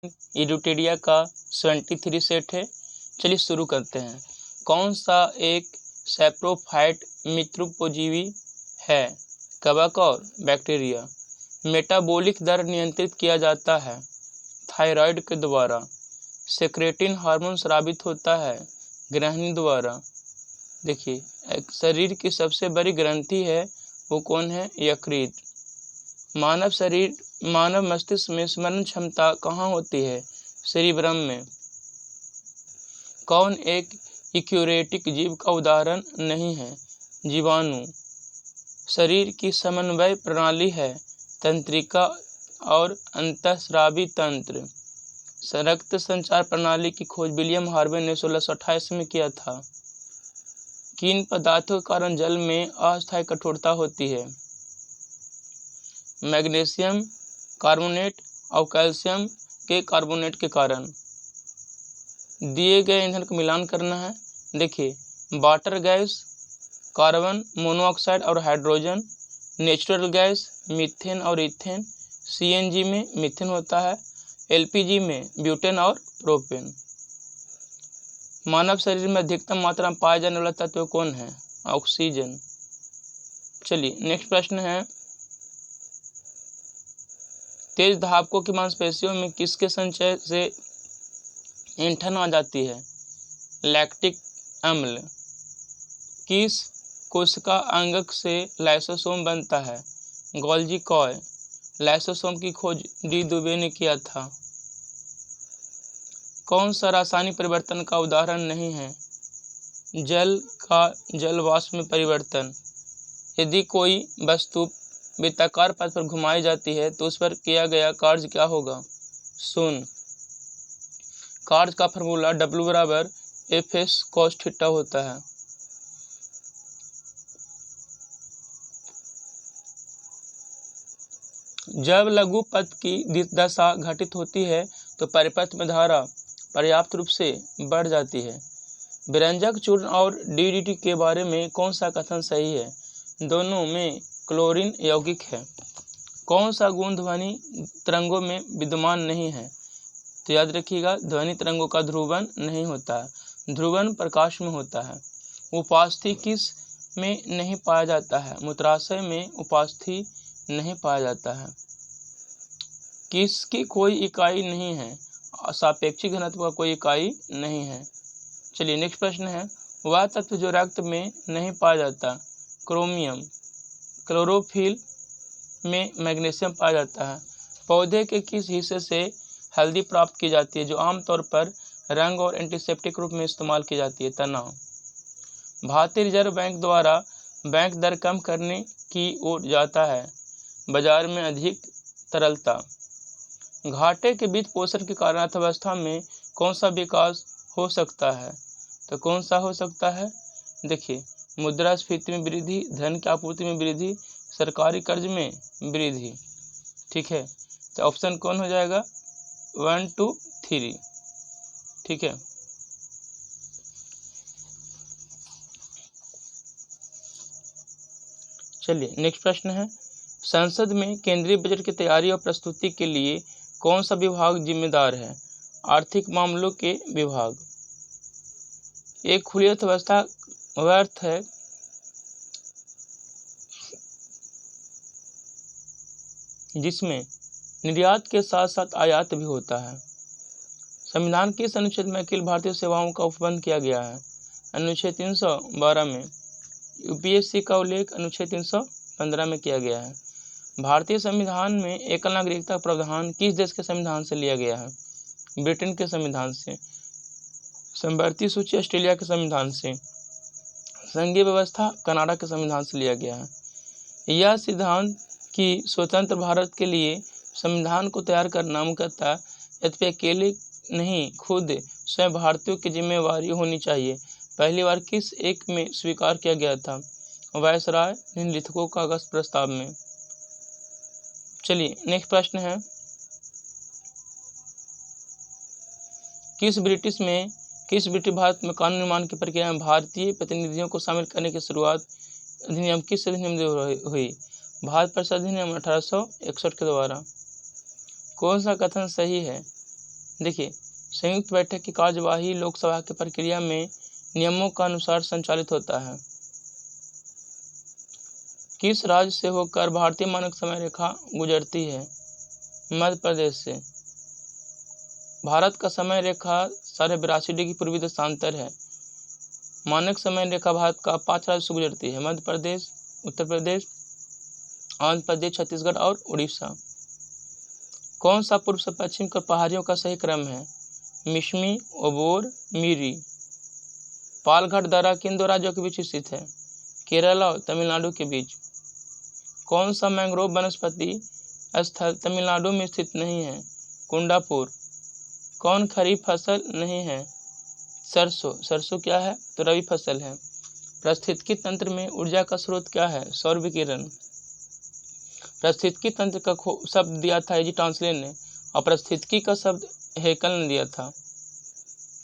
इडुटेरिया का 73 सेट है। चलिए शुरू करते हैं। कौन सा एक सैप्रोफाइट मित्रपोजीवी है? कवक और बैक्टीरिया। मेटाबॉलिक दर नियंत्रित किया जाता है थायराइड के द्वारा। सेक्रेटिन हार्मोन स्रावित होता है ग्रहणी द्वारा। देखिए, एक शरीर की सबसे बड़ी ग्रंथि है, वो कौन है? यकृत। मानव मस्तिष्क में स्मरण क्षमता कहाँ होती है? सेरिब्रम में। कौन एक यूकैरियोटिक जीव का उदाहरण नहीं है? जीवाणु। शरीर की समन्वय प्रणाली है तंत्रिका और अंतःस्रावी तंत्र। रक्त संचार प्रणाली की खोज विलियम हार्वे ने 1628 में किया था। किन पदार्थों के कारण जल में अस्थायी कठोरता होती है? मैग्नीशियम कार्बोनेट और कैल्शियम के कार्बोनेट के कारण। दिए गए ईंधन का मिलान करना है। देखिए, वाटर गैस, कार्बन मोनोऑक्साइड और हाइड्रोजन। नेचुरल गैस, मीथेन और इथेन। सीएनजी में मीथेन होता है। एलपीजी में ब्यूटेन और प्रोपेन। मानव शरीर में अधिकतम मात्रा में पाया जाने वाला तत्व कौन है? ऑक्सीजन। चलिए नेक्स्ट प्रश्न है, तेज धावकों की मांसपेशियों में किसके संचय से ऐंठन आ जाती है? लैक्टिक अम्ल। किस कोशिका अंगक से लाइसोसोम बनता है? Golgi coy. लाइसोसोम की खोज डी दुबे ने किया था। कौन सा रासायनिक परिवर्तन का उदाहरण नहीं है? जल का जल वाष्प में परिवर्तन। यदि कोई वस्तु वृत्ताकार पथ पर घुमाई जाती है तो उस पर किया गया कार्य क्या होगा? शून्य। कार्य का formula W = Fs cos theta होता है। जब लघु पथ की दशा घटित होती है तो परिपथ में धारा पर्याप्त रूप से बढ़ जाती है। विरंजक चूर्ण और DDT के बारे में कौन सा कथन सही है? दोनों में क्लोरीन यौगिक है। कौन सा गुण ध्वनि तरंगों में विद्यमान नहीं है? तो याद रखिएगा, ध्वनि तरंगों का ध्रुवन नहीं होता है, ध्रुवन प्रकाश में होता है। उपास्थि किस में नहीं पाया जाता है? मूत्राशय में उपास्थि नहीं पाया जाता है। किसकी कोई इकाई नहीं है? सापेक्षिक घनत्व का कोई इकाई नहीं है। चलिए नेक्स्ट प्रश्न है, वह तत्व जो रक्त में नहीं पाया जाता? क्रोमियम। क्लोरोफिल में मैग्नीशियम पाया जाता है। पौधे के किस हिस्से से हल्दी प्राप्त की जाती है जो आमतौर पर रंग और एंटीसेप्टिक रूप में इस्तेमाल की जाती है? तना। भारतीय रिजर्व बैंक द्वारा बैंक दर कम करने की ओर जाता है। बाजार में अधिक तरलता। घाटे के वित्त पोषण के कारण अर्थव्यवस्था में कौन सा विकास हो सकता है? तो कौन सा हो सकता है? देखिए, मुद्रास्फीति में वृद्धि, धन की आपूर्ति में वृद्धि, सरकारी कर्ज में वृद्धि। ठीक है, तो ऑप्शन कौन हो जाएगा? 1, 2, 3। ठीक है, चलिए नेक्स्ट प्रश्न है, संसद में केंद्रीय बजट की तैयारी और प्रस्तुति के लिए कौन सा विभाग जिम्मेदार है? आर्थिक मामलों के विभाग। एक खुली अर्थव्यवस्था वह अर्थ है जिसमें निर्यात के साथ साथ आयात भी होता है। संविधान किस अनुच्छेद में अखिल भारतीय सेवाओं का उपबंध किया गया है? अनुच्छेद 312 में। यूपीएससी का उल्लेख अनुच्छेद 315 में किया गया है। भारतीय संविधान में एकल नागरिकता प्रावधान किस देश के संविधान से लिया गया है? ब्रिटेन के संविधान से। समवर्ती सूची ऑस्ट्रेलिया के संविधान से। संघीय व्यवस्था कनाडा के संविधान से लिया गया है। यह सिद्धांत कि स्वतंत्र भारत के लिए संविधान को तैयार करना मुख्यतः यद्यपि अकेले नहीं, खुद स्वयं भारतीयों की जिम्मेवारी होनी चाहिए, पहली बार किस एक में स्वीकार किया गया था? वायसराय निम्नलिखितों का अगस्त प्रस्ताव में। चलिए नेक्स्ट प्रश्न है, किस ब्रिटिश भारत में कानून निर्माण की प्रक्रिया में भारतीय प्रतिनिधियों को शामिल करने की शुरुआत अधिनियम किस अधिनियम हुई? भारत परिषद अधिनियम 1861 के द्वारा। कौन सा कथन सही है? देखिए, संयुक्त बैठक की कार्यवाही लोकसभा की प्रक्रिया में नियमों का अनुसार संचालित होता है। किस राज्य से होकर भारतीय मानक समय रेखा गुजरती है? मध्य प्रदेश से। भारत का समय रेखा 82.5 डिग्री पूर्वी देशांतर है। मानक समय रेखा भारत का 5 राज्यों से गुजरती है: मध्य प्रदेश, उत्तर प्रदेश, आंध्र प्रदेश, छत्तीसगढ़ और उड़ीसा। कौन सा पूर्व से पश्चिम की पहाड़ियों का सही क्रम है? मिश्मी, ओबोर, मीरी। पालघाट दर्रा किन दो राज्यों के बीच स्थित है? केरल और तमिलनाडु के बीच। कौन सा मैंग्रोव वनस्पति स्थल तमिलनाडु में स्थित नहीं है? कुंडापुर। कौन खरीफ फसल नहीं है? सरसों। सरसों क्या है? तो रबी फसल है। पारिस्थितिकी तंत्र में ऊर्जा का स्रोत क्या है? सौर विकिरण। पारिस्थितिकी तंत्र का शब्द दिया था एजी टॉन्सले ने, और पारिस्थितिकी का शब्द हेकल ने दिया था।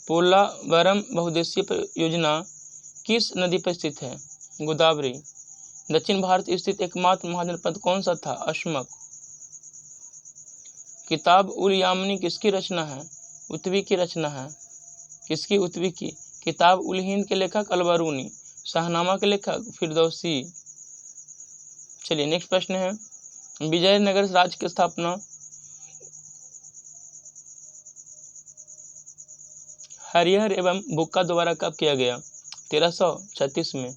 पोलावरम बहुउद्देशीय परियोजना किस नदी पर स्थित है? गोदावरी। दक्षिण भारत स्थित एकमात्र महाजनपद कौन सा था? अशमक। किताब उल यामनी किसकी रचना है? उत्वी की रचना है। किसकी? उत्वी की। किताब उल हिंद के लेखक अलबरूनी। शाहनामा के लेखक फिरदौसी। चलिए नेक्स्ट प्रश्न है, विजयनगर राज्य की स्थापना हरिहर एवं बुक्का द्वारा कब किया गया? 1336 में।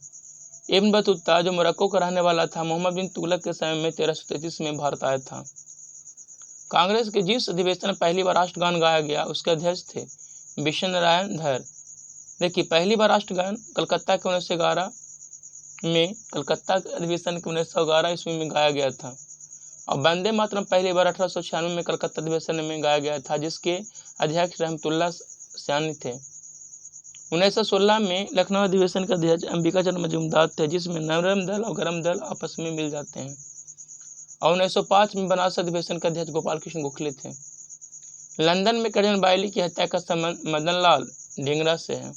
इब्न बतूता जो मोरक्को का रहने वाला था, मोहम्मद बिन तुगलक के समय में 1333 में भारत आया था। कांग्रेस के जिस अधिवेशन में पहली बार राष्ट्रगान गाया गया उसके अध्यक्ष थे विश्व नारायण धर। देखिए, पहली बार राष्ट्रगान कलकत्ता के 1911 में, कलकत्ता के अधिवेशन के 1911 ईस्वी में गाया गया था। और वंदे मातरम पहली बार 1896 में कलकत्ता अधिवेशन में गाया गया था, जिसके अध्यक्ष रहमतुल्लाह सयानी थे। 1916 में लखनऊ अधिवेशन के अध्यक्ष अंबिका चंद्र मजूमदार थे, जिसमें नरम दल और गरम दल आपस में मिल जाते हैं। और 1905 में बनारस अधिवेशन के अध्यक्ष गोपाल कृष्ण गोखले थे। लंदन में कर्जन बायली की हत्या का संबंध मदन लाल ढींगरा से है।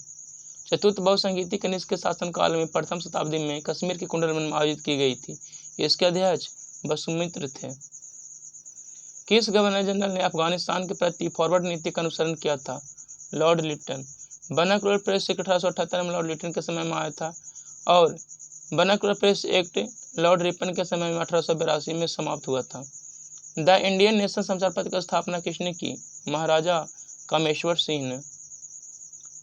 चतुर्थ बहुसंगीति कनिष्क के शासनकाल में प्रथम शताब्दी में कश्मीर की कुंडल में आयोजित की गई थी। इसके अध्यक्ष वसुमित्र थे। किस गवर्नर जनरल ने अफगानिस्तान के प्रति फॉरवर्ड नीति का अनुसरण किया था? Lord Lytton. Vernacular press act 1878 में लॉर्ड लिटन के समय में आया था, और vernacular press act Lord Ripon के समय में 1882 में समाप्त हुआ था। द इंडियन नेशन समाचार पत्र की स्थापना किसने की? महाराजा कामेश्वर सिंह ने।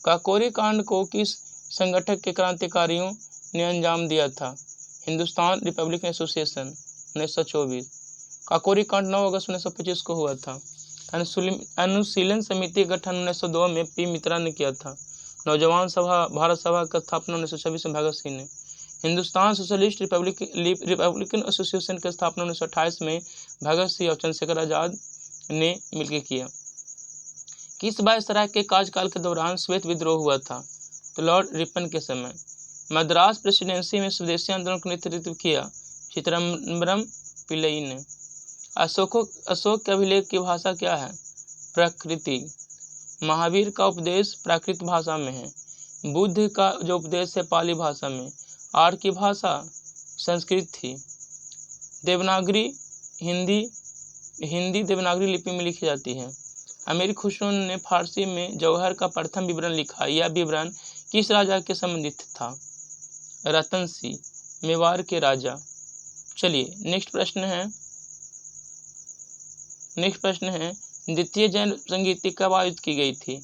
काकोरी कांड को किस संगठन के क्रांतिकारियों ने अंजाम दिया था? Hindustan Republican association. 1924। काकोरी कांड 9 अगस्त 1925 को हुआ था। अनुशीलन समिति का गठन 1902 में पी मित्रा ने किया था। नौजवान सभा भारत सभा का स्थापना 1926 में भगत सिंह ने। हिंदुस्तान सोशलिस्ट रिपब्लिकन एसोसिएशन की स्थापना 1928 में भगत सिंह और चंद्रशेखर आजाद ने मिलकर किया। किस वायसराय के कार्यकाल के दौरान श्वेत विद्रोह हुआ था? तो लॉर्ड रिपन के समय। मद्रास प्रेसिडेंसी में स्वदेशी आंदोलन का नेतृत्व किया चिदम्बरम पिल्लई ने। अशोक के अभिलेख की भाषा क्या है? प्रकृति। महावीर का उपदेश प्राकृत भाषा में है। बुद्ध का जो उपदेश है पाली भाषा में। आर्य की भाषा संस्कृत थी। देवनागरी हिंदी देवनागरी लिपि में लिखी जाती है। अमीर खुसरो ने फारसी में जौहर का प्रथम विवरण लिखा। यह विवरण किस राजा के संबंधित था? रतन सिंह, मेवाड़ के राजा। चलिए नेक्स्ट प्रश्न है द्वितीय जैन संगीति कब आयोजित की गई थी?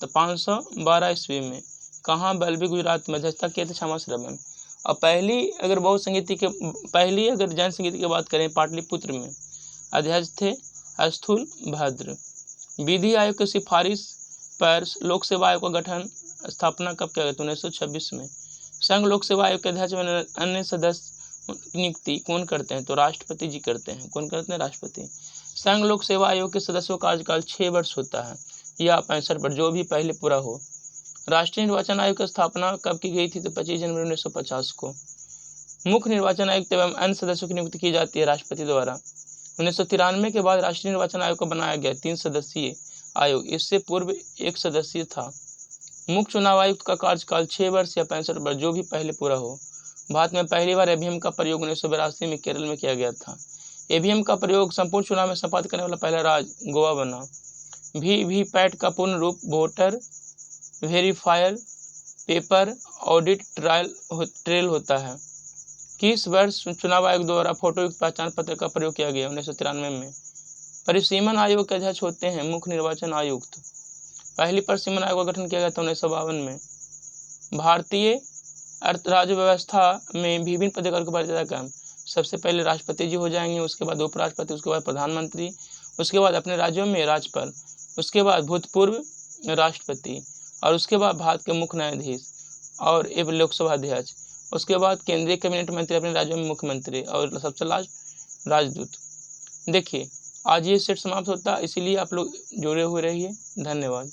तो 512 ईस्वी में। कहाँ? बल्लभी, गुजरात में। अध्यक्षता किए थे श्यामा श्रवण। और पहली अगर जैन संगीति की बात करें पाटलिपुत्र में, अध्यक्ष थे स्थूल भद्र। विधि आयोग की सिफारिश पर लोक सेवा आयोग का गठन स्थापना कब किया गया? 1926 में। संघ लोक सेवा आयोग के अध्यक्ष व अन्य सदस्य नियुक्ति कौन करते हैं? तो राष्ट्रपति जी करते हैं। कौन करते हैं? राष्ट्रपति। संघ लोक सेवा आयोग के सदस्यों का कार्यकाल 6 वर्ष होता है या 65 वर्ष, जो भी पहले पूरा हो। राष्ट्रीय निर्वाचन आयोग की स्थापना कब की गई थी? तो 25 जनवरी 1950 को। मुख्य निर्वाचन आयुक्त एवं अन्य सदस्यों की नियुक्ति की जाती है राष्ट्रपति द्वारा। 1993 के बाद राष्ट्रीय निर्वाचन आयोग को बनाया गया 3 सदस्यीय आयोग। इससे पूर्व 1 सदस्यीय था। मुख्य चुनाव आयुक्त का कार्यकाल 6 वर्ष या 65 वर्ष, जो भी पहले पूरा हो। भारत में पहली बार ईवीएम का प्रयोग 1982 में केरल में किया गया था। ईवीएम का प्रयोग संपूर्ण चुनाव में संपादित करने वाला पहला राज्य गोवा बना। वीवीपैट का पूर्ण रूप voter verifier paper audit trail होता है। किस वर्ष चुनाव आयोग द्वारा फोटोयुक्त पहचान पत्र का प्रयोग किया गया? 1993 में। परिसीमन आयोग के अध्यक्ष होते हैं मुख्य निर्वाचन आयुक्त। पहली परिसीमन आयोग का गठन किया गया था 1952 में। भारतीय राज्य व्यवस्था में विभिन्न पदाधिकारियों का मर्यादा क्रम, सबसे पहले राष्ट्रपति जी हो जाएंगे, उसके बाद उपराष्ट्रपति, उसके बाद प्रधानमंत्री, उसके बाद अपने राज्यों में राज्यपाल, उसके बाद भूतपूर्व राष्ट्रपति, और उसके बाद भारत के मुख्य न्यायाधीश और एवं लोकसभा अध्यक्ष, उसके बाद केंद्रीय कैबिनेट मंत्री, अपने राज्यों में मुख्यमंत्री, और सबसे लास्ट राजदूत। देखिए आज ये सेट समाप्त होता है, इसीलिए आप लोग जुड़े हुए रहिए। धन्यवाद।